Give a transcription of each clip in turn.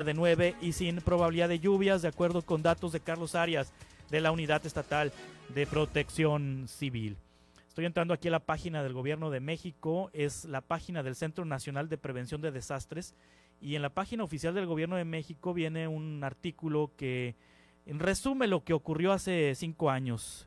de 9 y sin probabilidad de lluvias, de acuerdo con datos de Carlos Arias de la Unidad Estatal de Protección Civil. Estoy entrando aquí a la página del Gobierno de México, es la página del Centro Nacional de Prevención de Desastres, y en la página oficial del Gobierno de México viene un artículo que resume lo que ocurrió hace 5 años.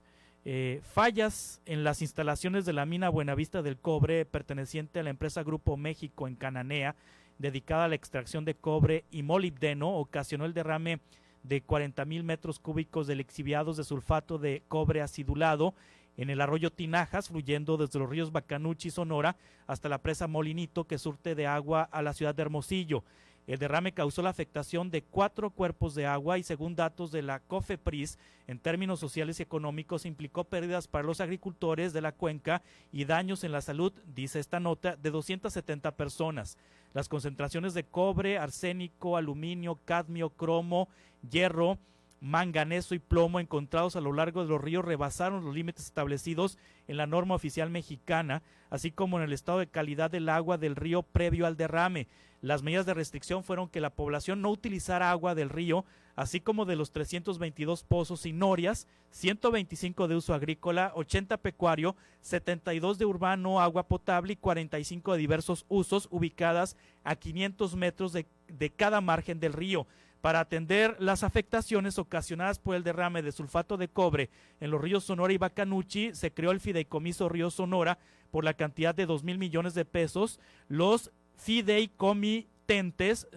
Fallas en las instalaciones de la mina Buenavista del Cobre, perteneciente a la empresa Grupo México en Cananea, dedicada a la extracción de cobre y molibdeno, ocasionó el derrame de 40,000 metros cúbicos de lixiviados de sulfato de cobre acidulado en el arroyo Tinajas, fluyendo desde los ríos Bacanuchi y Sonora hasta la presa Molinito, que surte de agua a la ciudad de Hermosillo. El derrame causó la afectación de 4 cuerpos de agua y, según datos de la COFEPRIS, en términos sociales y económicos, implicó pérdidas para los agricultores de la cuenca y daños en la salud, dice esta nota, de 270 personas. Las concentraciones de cobre, arsénico, aluminio, cadmio, cromo, hierro, manganeso y plomo encontrados a lo largo de los ríos rebasaron los límites establecidos en la norma oficial mexicana, así como en el estado de calidad del agua del río previo al derrame. Las medidas de restricción fueron que la población no utilizara agua del río, así como de los 322 pozos y norias, 125 de uso agrícola, 80 pecuario, 72 de urbano, agua potable y 45 de diversos usos, ubicadas a 500 metros de cada margen del río. Para atender las afectaciones ocasionadas por el derrame de sulfato de cobre en los ríos Sonora y Bacanuchi, se creó el Fideicomiso Río Sonora por la cantidad de 2,000 millones de pesos. Los fideicomitentes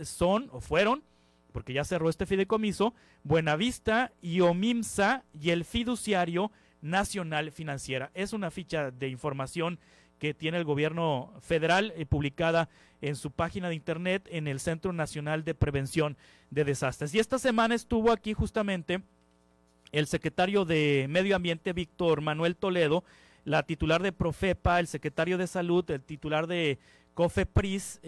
fueron, porque ya cerró este fideicomiso, Buenavista y OMIMSA y el Fiduciario Nacional Financiera. Es una ficha de información que tiene el gobierno federal, publicada en su página de internet en el Centro Nacional de Prevención de Desastres. Y esta semana estuvo aquí justamente el secretario de Medio Ambiente, Víctor Manuel Toledo, la titular de Profepa, el secretario de Salud, el titular de COFEPRIS,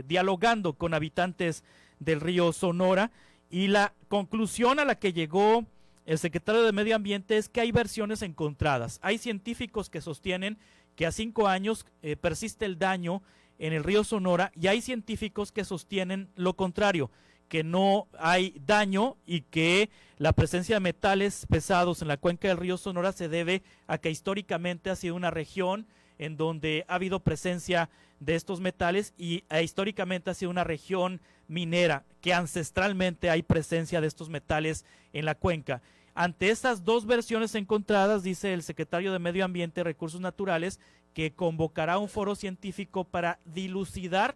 dialogando con habitantes del río Sonora, y la conclusión a la que llegó el secretario de Medio Ambiente es que hay versiones encontradas. Hay científicos que sostienen que a 5 años persiste el daño en el río Sonora, y hay científicos que sostienen lo contrario, que no hay daño y que la presencia de metales pesados en la cuenca del río Sonora se debe a que históricamente ha sido una región en donde ha habido presencia de estos metales y históricamente ha sido una región minera, que ancestralmente hay presencia de estos metales en la cuenca. Ante esas dos versiones encontradas, dice el secretario de Medio Ambiente y Recursos Naturales que convocará un foro científico para dilucidar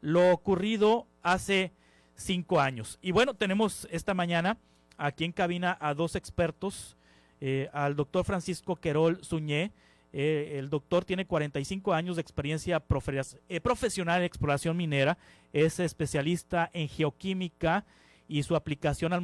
lo ocurrido hace 5 años. Y bueno, tenemos esta mañana aquí en cabina a 2 expertos, al doctor Francisco Querol Suñé. El doctor tiene 45 años de experiencia profesional en exploración minera, es especialista en geoquímica y su aplicación al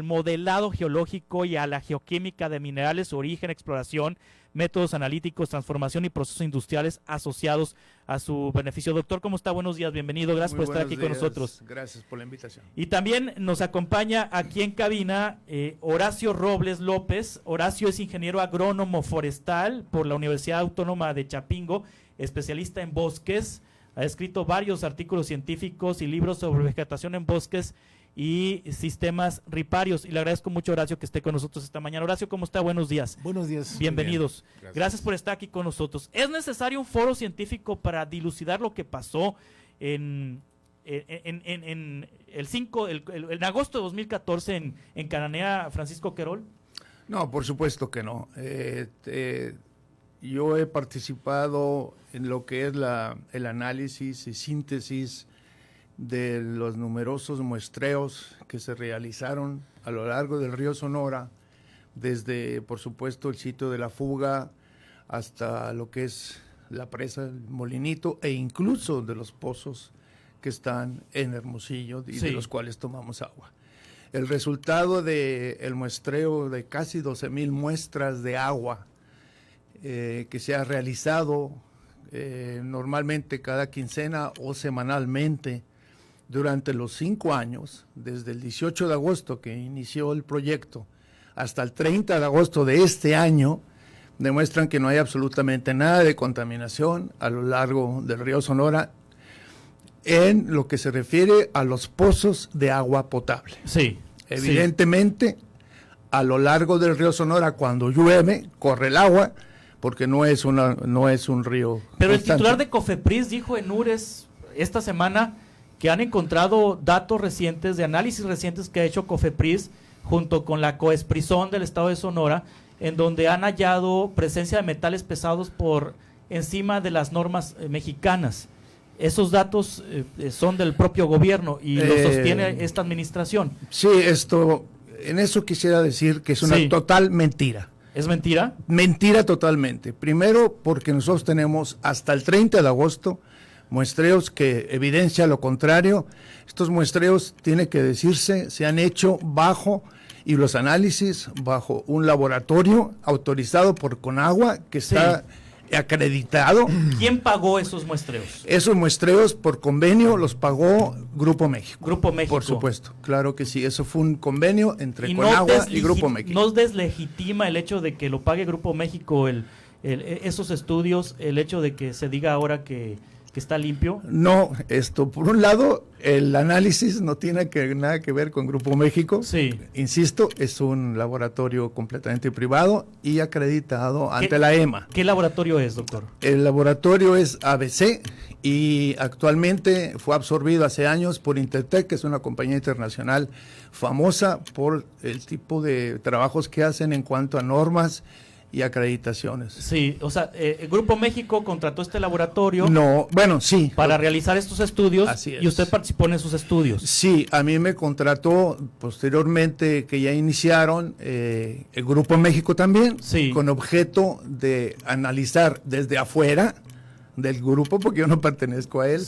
modelado geológico y a la geoquímica de minerales, su origen, exploración, métodos analíticos, transformación y procesos industriales asociados a su beneficio. Doctor, ¿cómo está? Buenos días, bienvenido, gracias por estar aquí con nosotros. Gracias por la invitación. Y también nos acompaña aquí en cabina Horacio Robles López. Horacio es ingeniero agrónomo forestal por la Universidad Autónoma de Chapingo, especialista en bosques, ha escrito varios artículos científicos y libros sobre vegetación en bosques y sistemas riparios, y le agradezco mucho, Horacio, que esté con nosotros esta mañana. Horacio, ¿cómo está? Buenos días. Buenos días. Bienvenidos. Bien. Gracias por estar aquí con nosotros. ¿Es necesario un foro científico para dilucidar lo que pasó en agosto de 2014 en Cananea, Francisco Querol? No, por supuesto que no. Yo he participado en lo que es el análisis y síntesis de los numerosos muestreos que se realizaron a lo largo del río Sonora, desde, por supuesto, el sitio de la fuga hasta lo que es la presa del Molinito, e incluso de los pozos que están en Hermosillo y de los cuales tomamos agua. El resultado del muestreo de casi 12,000 muestras de agua que se ha realizado normalmente cada quincena o semanalmente durante los 5 años, desde el 18 de agosto que inició el proyecto hasta el 30 de agosto de este año, demuestran que no hay absolutamente nada de contaminación a lo largo del río Sonora, en lo que se refiere a los pozos de agua potable. Sí. Evidentemente, a lo largo del río Sonora, cuando llueve, corre el agua, porque no es un río Pero el constante. titular de COFEPRIS dijo en URES esta semana que han encontrado datos recientes, de análisis recientes que ha hecho COFEPRIS junto con la COESPRISON del estado de Sonora, en donde han hallado presencia de metales pesados por encima de las normas mexicanas. Esos datos son del propio gobierno y lo sostiene esta administración. Sí, en eso quisiera decir que es una total mentira. ¿Es mentira? Mentira totalmente. Primero, porque nosotros tenemos hasta el 30 de agosto muestreos que evidencian lo contrario. Estos muestreos, tiene que decirse, se han hecho y los análisis bajo un laboratorio autorizado por Conagua, que está acreditado. ¿Quién pagó esos muestreos? Esos muestreos por convenio los pagó Grupo México. Grupo México. Por supuesto, claro que sí. Eso fue un convenio entre Conagua y Grupo México. ¿No deslegitima el hecho de que lo pague Grupo México esos estudios, el hecho de que se diga ahora que está limpio? No, por un lado, el análisis no tiene nada que ver con Grupo México. Sí. Insisto, es un laboratorio completamente privado y acreditado ante la EMA. ¿Qué laboratorio es, doctor? El laboratorio es ABC y actualmente fue absorbido hace años por Intertek, que es una compañía internacional famosa por el tipo de trabajos que hacen en cuanto a normas y acreditaciones. Sí, o sea, Grupo México contrató este laboratorio. No, bueno, sí. Para realizar estos estudios. Así es. Y usted participó en esos estudios. Sí, a mí me contrató posteriormente, que ya iniciaron, el Grupo México también, con objeto de analizar desde afuera del grupo, porque yo no pertenezco a él,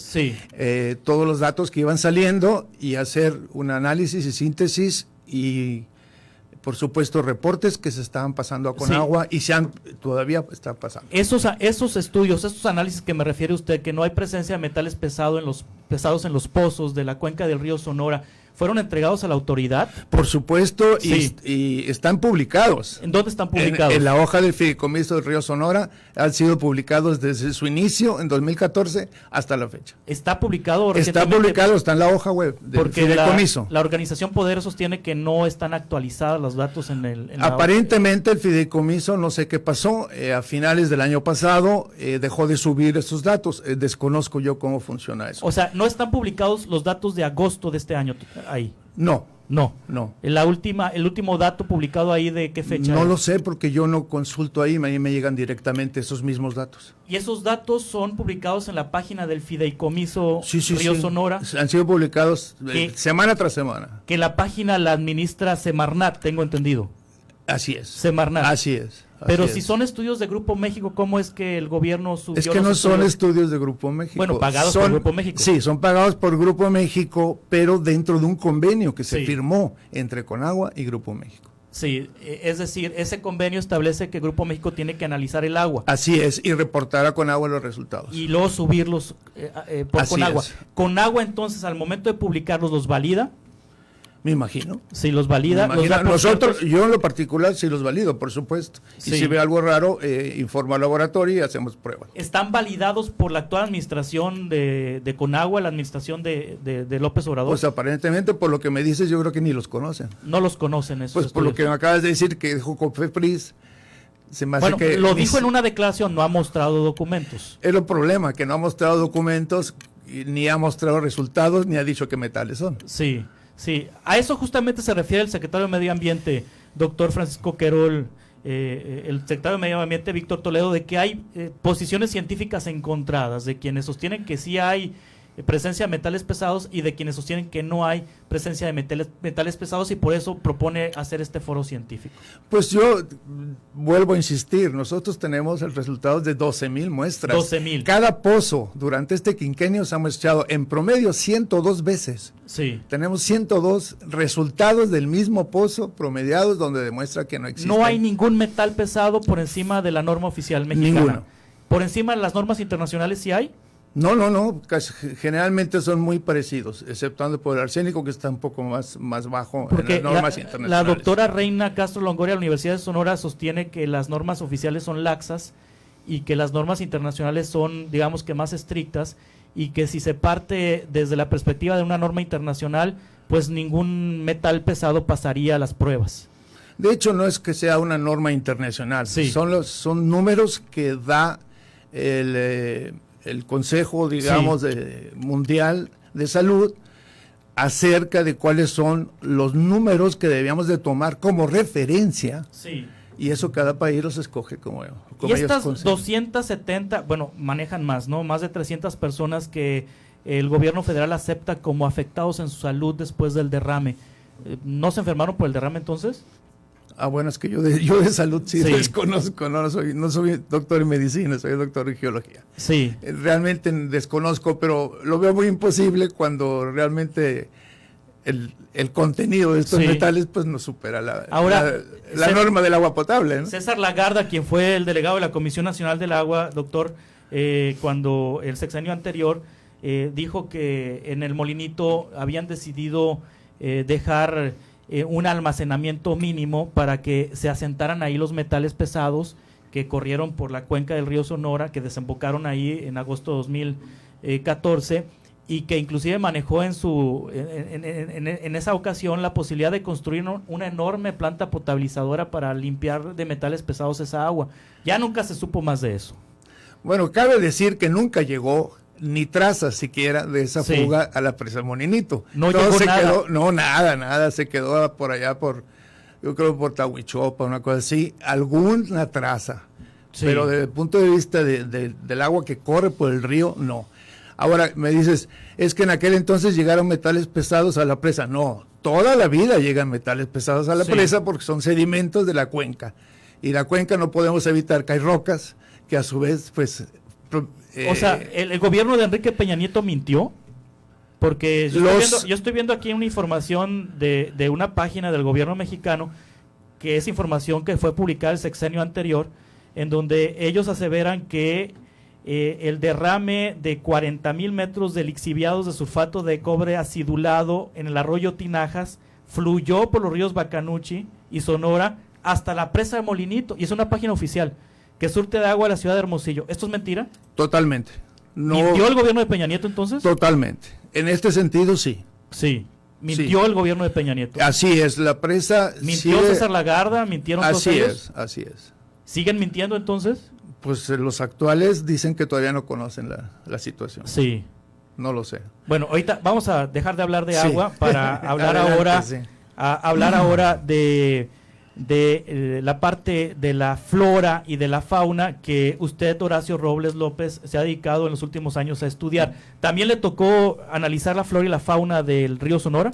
todos los datos que iban saliendo y hacer un análisis y síntesis y, por supuesto, reportes que se estaban pasando a Conagua y todavía están pasando. Esos estudios, esos análisis que me refiere usted, que no hay presencia de metales pesados en los pozos de la cuenca del río Sonora, ¿fueron entregados a la autoridad? Por supuesto, y están publicados. ¿En dónde están publicados? En la hoja del Fideicomiso del río Sonora, han sido publicados desde su inicio, en 2014, hasta la fecha. ¿Está publicado recientemente? Está publicado, está en la hoja web del Fideicomiso. La organización Poder sostiene que no están actualizados los datos en Aparentemente el Fideicomiso, no sé qué pasó, a finales del año pasado dejó de subir esos datos. Desconozco yo cómo funciona eso. O sea, ¿no están publicados los datos de agosto de este año ahí? No. El último dato publicado ahí, ¿de qué fecha? No lo sé, porque yo no consulto ahí, a mí me llegan directamente esos mismos datos. ¿Y esos datos son publicados en la página del Fideicomiso Río Sonora? Han sido publicados semana tras semana. Que la página la administra Semarnat, tengo entendido. Así es. Semarnat. Así es. Pero si son estudios de Grupo México, ¿cómo es que el gobierno subió? Es que no son estudios de Grupo México. Bueno, pagados por Grupo México. Sí, son pagados por Grupo México, pero dentro de un convenio que se firmó entre Conagua y Grupo México. Sí, es decir, ese convenio establece que Grupo México tiene que analizar el agua. Así es, y reportar a Conagua los resultados. Y luego subirlos por Conagua. Conagua, entonces, al momento de publicarlos, ¿los valida? Me imagino. Sí, los valida. Nosotros, yo en lo particular sí los valido, por supuesto. Y si ve algo raro, informo al laboratorio y hacemos pruebas. ¿Están validados por la actual administración de Conagua, la administración de López Obrador? Pues aparentemente, por lo que me dices, yo creo que ni los conocen. No los conocen esos Pues por lo que me acabas de decir que dijo COFEPRIS, se me hace que... lo dijo en una declaración, no ha mostrado documentos. Es el problema, que no ha mostrado documentos, ni ha mostrado resultados, ni ha dicho qué metales son. Sí. Sí, a eso justamente se refiere el secretario de Medio Ambiente, doctor Francisco Querol, el secretario de Medio Ambiente, Víctor Toledo, de que hay posiciones científicas encontradas, de quienes sostienen que sí hay presencia de metales pesados y de quienes sostienen que no hay presencia de metales pesados, y por eso propone hacer este foro científico. Pues yo vuelvo a insistir, nosotros tenemos el resultado de 12,000 muestras. 12,000. Cada pozo durante este quinquenio se ha muestrado en promedio 102 veces. Sí. Tenemos 102 resultados del mismo pozo promediados donde demuestra que no existe. No hay ningún metal pesado por encima de la norma oficial mexicana. Ninguno. ¿Por encima de las normas internacionales sí hay? No, generalmente son muy parecidos, exceptuando por el arsénico, que está un poco más bajo. Porque en las normas internacionales. La doctora Reina Castro Longoria de la Universidad de Sonora sostiene que las normas oficiales son laxas y que las normas internacionales son, digamos que más estrictas, y que si se parte desde la perspectiva de una norma internacional, pues ningún metal pesado pasaría a las pruebas. De hecho, no es que sea una norma internacional, sí. son números que da el Consejo, digamos, sí. Mundial de Salud, acerca de cuáles son los números que debíamos de tomar como referencia. Sí. Y eso cada país los escoge como y estas 270, bueno, manejan más, ¿no? Más de 300 personas que el gobierno federal acepta como afectados en su salud después del derrame. ¿No se enfermaron por el derrame entonces? Bueno, es que yo de salud sí desconozco, no soy doctor en medicina, soy doctor en geología. Sí. Realmente desconozco, pero lo veo muy imposible cuando realmente el contenido de estos metales pues no supera la norma del agua potable, ¿no? César Lagarda, quien fue el delegado de la Comisión Nacional del Agua, doctor, cuando el sexenio anterior dijo que en el Molinito habían decidido dejar un almacenamiento mínimo para que se asentaran ahí los metales pesados que corrieron por la cuenca del río Sonora, que desembocaron ahí en agosto de 2014, y que inclusive manejó en esa ocasión la posibilidad de construir una enorme planta potabilizadora para limpiar de metales pesados esa agua. Ya nunca se supo más de eso. Bueno, cabe decir que nunca llegó ni trazas siquiera de esa fuga a la presa Molinito. No llegó nada. Nada, se quedó por allá yo creo por Tahuichopa, una cosa así, alguna traza. Sí. Pero desde el punto de vista del agua que corre por el río, no. Ahora me dices, es que en aquel entonces llegaron metales pesados a la presa. No, toda la vida llegan metales pesados a la presa porque son sedimentos de la cuenca. Y la cuenca no podemos evitar que hay rocas que a su vez, pues... o sea, ¿el gobierno de Enrique Peña Nieto mintió? Porque yo estoy viendo aquí una información de una página del gobierno mexicano, que es información que fue publicada el sexenio anterior, en donde ellos aseveran que el derrame de 40,000 metros de lixiviados de sulfato de cobre acidulado en el arroyo Tinajas fluyó por los ríos Bacanuchi y Sonora hasta la presa de Molinito, y es una página oficial que surte de agua a la ciudad de Hermosillo. ¿Esto es mentira? Totalmente. ¿Mintió el gobierno de Peña Nieto entonces? Totalmente. En este sentido, sí. Sí. Mintió el gobierno de Peña Nieto. Así es, la presa... ¿Mintió César Lagarda? ¿Mintieron todos ellos? Así es. ¿Siguen mintiendo entonces? Pues los actuales dicen que todavía no conocen la situación. Sí. No lo sé. Bueno, ahorita vamos a dejar de hablar de agua para hablar ahora de la parte de la flora y de la fauna que usted, Horacio Robles López, se ha dedicado en los últimos años a estudiar. ¿También le tocó analizar la flora y la fauna del río Sonora?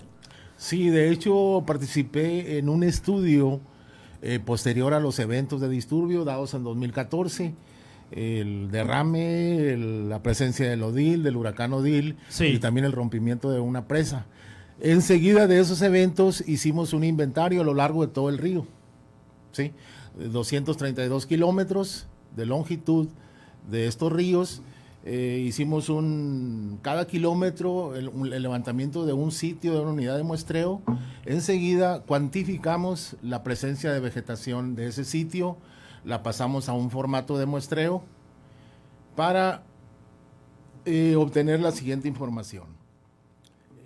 Sí, de hecho participé en un estudio posterior a los eventos de disturbio dados en 2014, el derrame, la presencia del Odil, del huracán Odil, y también el rompimiento de una presa. Enseguida de esos eventos hicimos un inventario a lo largo de todo el río, ¿sí? 232 kilómetros de longitud de estos ríos. Hicimos cada kilómetro el levantamiento de un sitio, de una unidad de muestreo. Enseguida cuantificamos la presencia de vegetación de ese sitio, la pasamos a un formato de muestreo para obtener la siguiente información.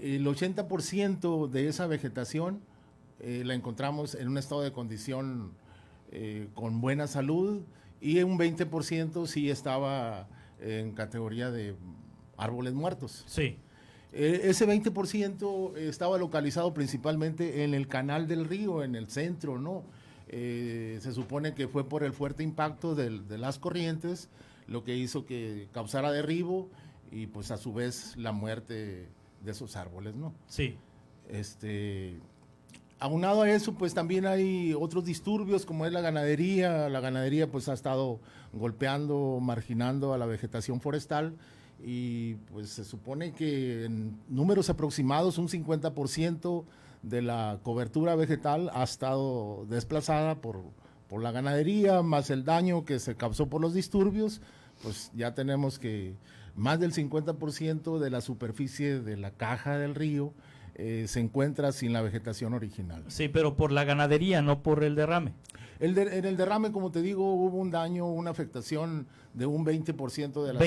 El 80% de esa vegetación la encontramos en un estado de condición con buena salud, y un 20% sí estaba en categoría de árboles muertos. Sí. Ese 20% estaba localizado principalmente en el canal del río, en el centro, ¿no? Se supone que fue por el fuerte impacto de las corrientes lo que hizo que causara derribo y pues a su vez la muerte de esos árboles, ¿no? Sí. Aunado a eso, pues también hay otros disturbios como es la ganadería. La ganadería pues ha estado golpeando, marginando a la vegetación forestal, y pues se supone que en números aproximados un 50% de la cobertura vegetal ha estado desplazada por la ganadería, más el daño que se causó por los disturbios. Pues ya tenemos que más del 50% de la superficie de la caja del río se encuentra sin la vegetación original. Sí, pero por la ganadería, no por el derrame. En el derrame, como te digo, hubo un daño, una afectación de un 20% de la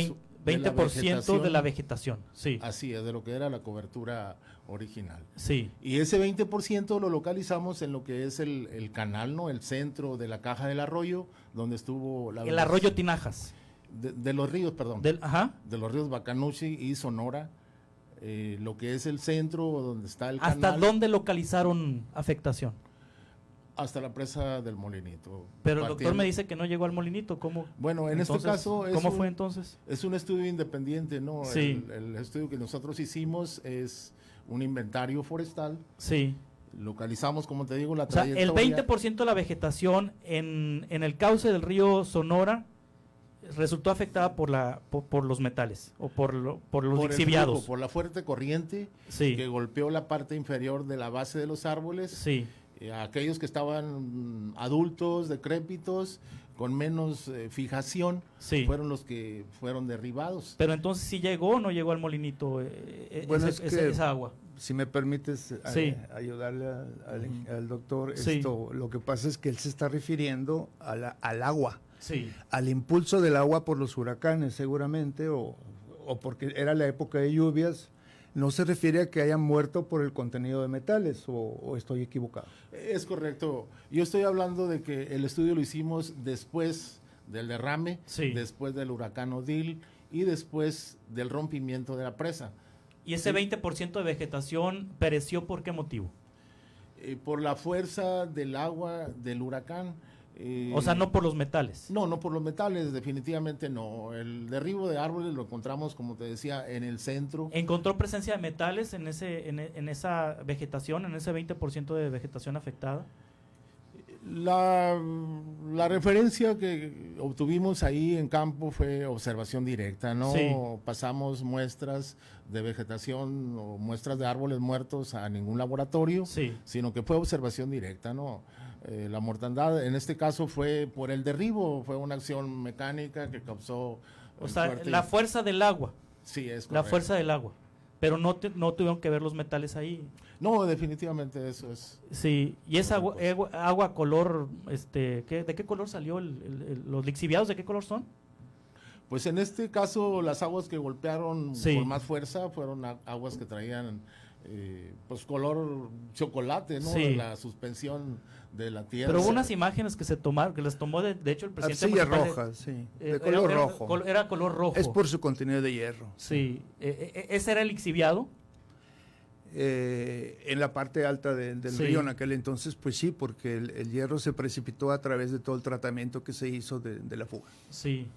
20% de la vegetación, sí. Así es, de lo que era la cobertura original. Sí. Y ese 20% lo localizamos en lo que es el canal, ¿no? El centro de la caja del arroyo, donde estuvo el arroyo Tinajas. De los ríos, perdón. Ajá. De los ríos Bacanuchi y Sonora, lo que es el centro donde está el ¿Hasta canal. dónde localizaron afectación? Hasta la presa del Molinito. Pero el doctor me dice que no llegó al Molinito, ¿cómo? Bueno, en entonces, este caso... ¿cómo fue entonces? Es un estudio independiente, ¿no? Sí. El estudio que nosotros hicimos es un inventario forestal. Sí. Localizamos, como te digo, la O sea, trayectoria. el 20% de la vegetación en el cauce del río Sonora resultó afectada por los metales o por los por lixiviados. el flujo, por la fuerte corriente Sí. que golpeó la parte inferior de la base de los árboles. Sí. Aquellos que estaban adultos, decrépitos, con menos fijación, Sí. fueron los que fueron derribados. Pero entonces, ¿sí llegó o no llegó al Molinito Bueno, esa agua? Si me permites Sí. ayudarle al doctor, Sí. lo que pasa es que él se está refiriendo al agua, Sí. al impulso del agua por los huracanes seguramente, o porque era la época de lluvias. No se refiere a que hayan muerto por el contenido de metales, o estoy equivocado. Es correcto. Yo estoy hablando de que el estudio lo hicimos después del derrame, Sí. después del huracán Odil y después del rompimiento de la presa. ¿Y ese 20% de vegetación pereció por qué motivo? Por la fuerza del agua del huracán. O sea, no por los metales. No por los metales, definitivamente no. El derribo de árboles lo encontramos, como te decía, en el centro. ¿Encontró presencia de metales en esa vegetación, en ese 20% de vegetación afectada? La referencia que obtuvimos ahí en campo fue observación directa, no Sí. pasamos muestras de vegetación o muestras de árboles muertos a ningún laboratorio, Sí. sino que fue observación directa, ¿no? La mortandad en este caso fue por el derribo, fue una acción mecánica que causó... O sea, la fuerza del agua. Sí, es correcto. La fuerza del agua. Pero no tuvieron que ver los metales ahí. No, definitivamente eso es. Sí, y esa agua color, ¿de qué color salió? ¿Los lixiviados de qué color son? Pues en este caso las aguas que golpearon Sí. con más fuerza fueron aguas que traían pues color chocolate, ¿no? Sí. La suspensión de la tierra. Pero hubo unas imágenes que se tomaron, que les tomó de hecho el presidente Arcilla municipal roja, sí, de- de color era- rojo. Era color rojo. Es por su contenido de hierro. Sí, ese era el lixiviado. En la parte alta del Sí. río en aquel entonces, pues sí, porque el hierro se precipitó a través de todo el tratamiento que se hizo de la fuga. Sí.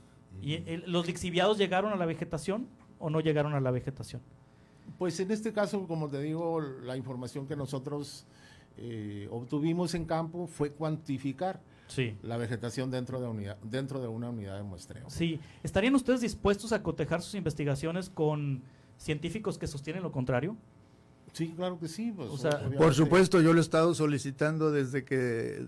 ¿Y los lixiviados llegaron a la vegetación o no llegaron a la vegetación? Pues en este caso, como te digo, la información que nosotros obtuvimos en campo fue cuantificar Sí. la vegetación dentro de una unidad de muestreo. Sí. ¿Estarían ustedes dispuestos a cotejar sus investigaciones con científicos que sostienen lo contrario? Sí, claro que sí. Pues, O sea, obviamente. Por supuesto, yo lo he estado solicitando desde que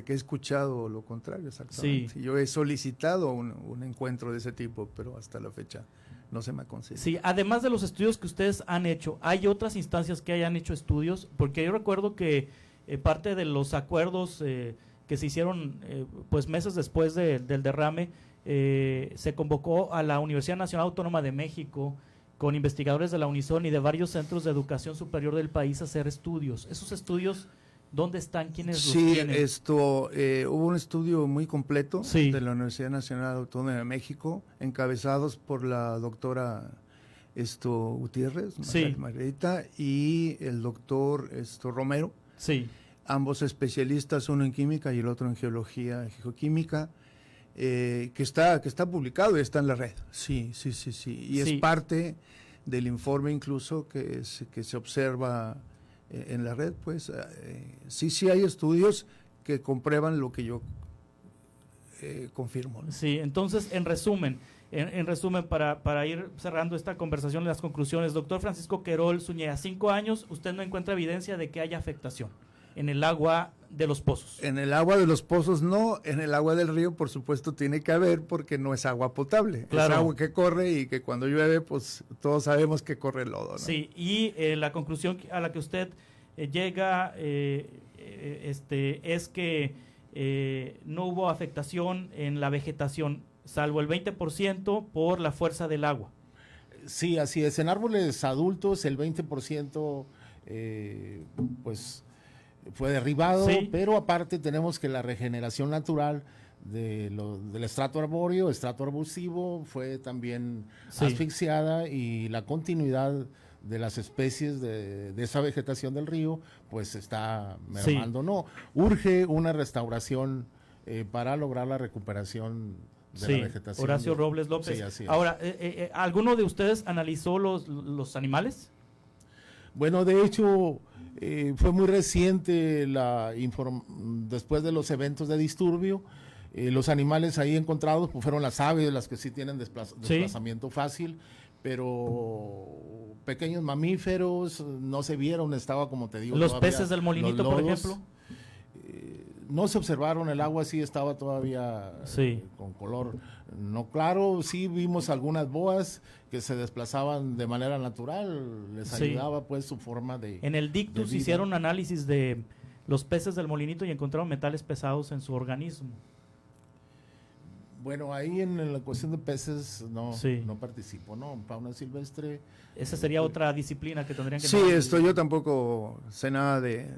he escuchado lo contrario, exactamente. Sí. Yo he solicitado un encuentro de ese tipo, pero hasta la fecha no se me ha concedido. Sí, además de los estudios que ustedes han hecho, ¿hay otras instancias que hayan hecho estudios? Porque yo recuerdo que parte de los acuerdos que se hicieron pues meses después del derrame, se convocó a la Universidad Nacional Autónoma de México con investigadores de la Unison y de varios centros de educación superior del país a hacer estudios. ¿Esos estudios dónde están? ¿Quiénes los Sí, tienen? hubo un estudio muy completo Sí. de la Universidad Nacional Autónoma de México, encabezados por la doctora Gutiérrez, Sí. Margarita, y el doctor Romero, Sí, ambos especialistas, uno en química y el otro en geología, geoquímica, que está publicado y está en la red. Sí. Y Sí. es parte del informe incluso que se observa en la red, pues sí hay estudios que comprueban lo que yo confirmo, ¿no? sí. Entonces, en resumen, para ir cerrando esta conversación, las conclusiones, doctor Francisco Querol Zúñiga, 5 años, usted no encuentra evidencia de que haya afectación en el agua de los pozos. En el agua de los pozos no, en el agua del río por supuesto tiene que haber porque no es agua potable, Claro. es agua que corre y que cuando llueve pues todos sabemos que corre lodo, ¿no? Sí, y la conclusión a la que usted llega es que no hubo afectación en la vegetación. salvo el 20% por la fuerza del agua. Sí, así es. En árboles adultos el 20% pues fue derribado, Sí. pero aparte tenemos que la regeneración natural del estrato arbóreo, estrato arbustivo, fue también Sí. asfixiada, y la continuidad de las especies de esa vegetación del río pues está mermando. No, urge una restauración para lograr la recuperación de la vegetación. Horacio Robles López. Sí, así es. Ahora, ¿alguno de ustedes analizó los animales? Bueno, de hecho, fue muy reciente después de los eventos de disturbio. Los animales ahí encontrados pues, fueron las aves, las que sí tienen desplazamiento fácil, pero pequeños mamíferos no se vieron, estaba como te digo. Los todavía peces del molinito, los por lodos, ejemplo. No se observaron, el agua sí estaba todavía con color no claro. Sí vimos algunas boas que se desplazaban de manera natural, les ayudaba pues su forma de... En el Dictus hicieron análisis de los peces del molinito y encontraron metales pesados en su organismo. Bueno, ahí en la cuestión de peces no participo, ¿no? En fauna silvestre. Esa sería otra disciplina que tendrían que... Sí, yo tampoco sé nada de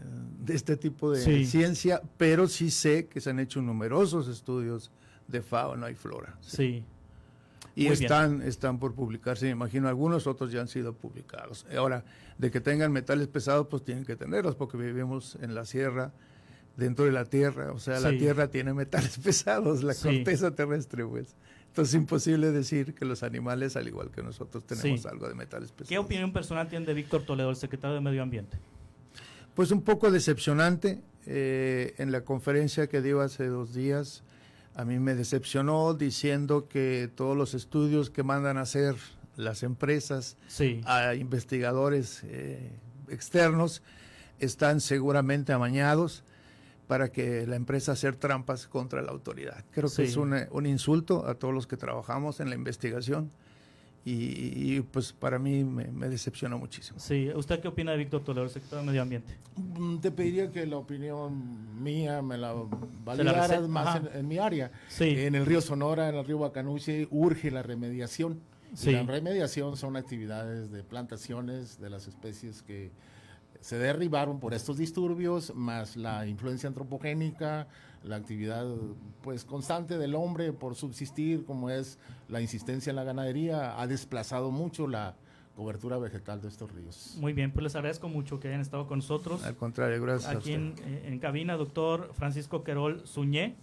este tipo de ciencia, pero sí sé que se han hecho numerosos estudios de fauna y flora. Sí. Y están por publicarse, me imagino algunos, otros ya han sido publicados. Ahora, de que tengan metales pesados, pues tienen que tenerlos, porque vivimos en la sierra, dentro de la tierra, o sea, la tierra tiene metales pesados, la corteza terrestre, pues. Entonces es imposible decir que los animales, al igual que nosotros, tenemos algo de metales pesados. ¿Qué opinión personal tiene de Víctor Toledo, el secretario de Medio Ambiente? Pues un poco decepcionante. En la conferencia que dio hace 2 días, a mí me decepcionó diciendo que todos los estudios que mandan a hacer las empresas a investigadores externos están seguramente amañados para que la empresa hacer trampas contra la autoridad. Creo que es un insulto a todos los que trabajamos en la investigación y pues para mí me decepcionó muchísimo. Sí, ¿usted qué opina de Víctor Toledo, el secretario de Medio Ambiente? Te pediría que la opinión mía me la validaras más en mi área. En el río Sonora, en el río Bacanuche, urge la remediación. Y la remediación son actividades de plantaciones de las especies que se derribaron por estos disturbios, más la influencia antropogénica, la actividad pues constante del hombre por subsistir, como es la insistencia en la ganadería, ha desplazado mucho la cobertura vegetal de estos ríos. Muy bien, pues les agradezco mucho que hayan estado con nosotros. Al contrario, gracias aquí a usted. En cabina, doctor Francisco Querol Suñé,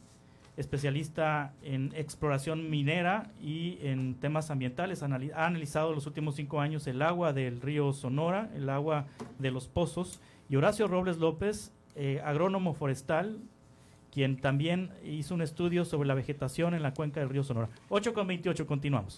especialista en exploración minera y en temas ambientales. Ha analizado los últimos 5 años el agua del río Sonora, el agua de los pozos. Y Horacio Robles López, agrónomo forestal, quien también hizo un estudio sobre la vegetación en la cuenca del río Sonora. 8:28, continuamos.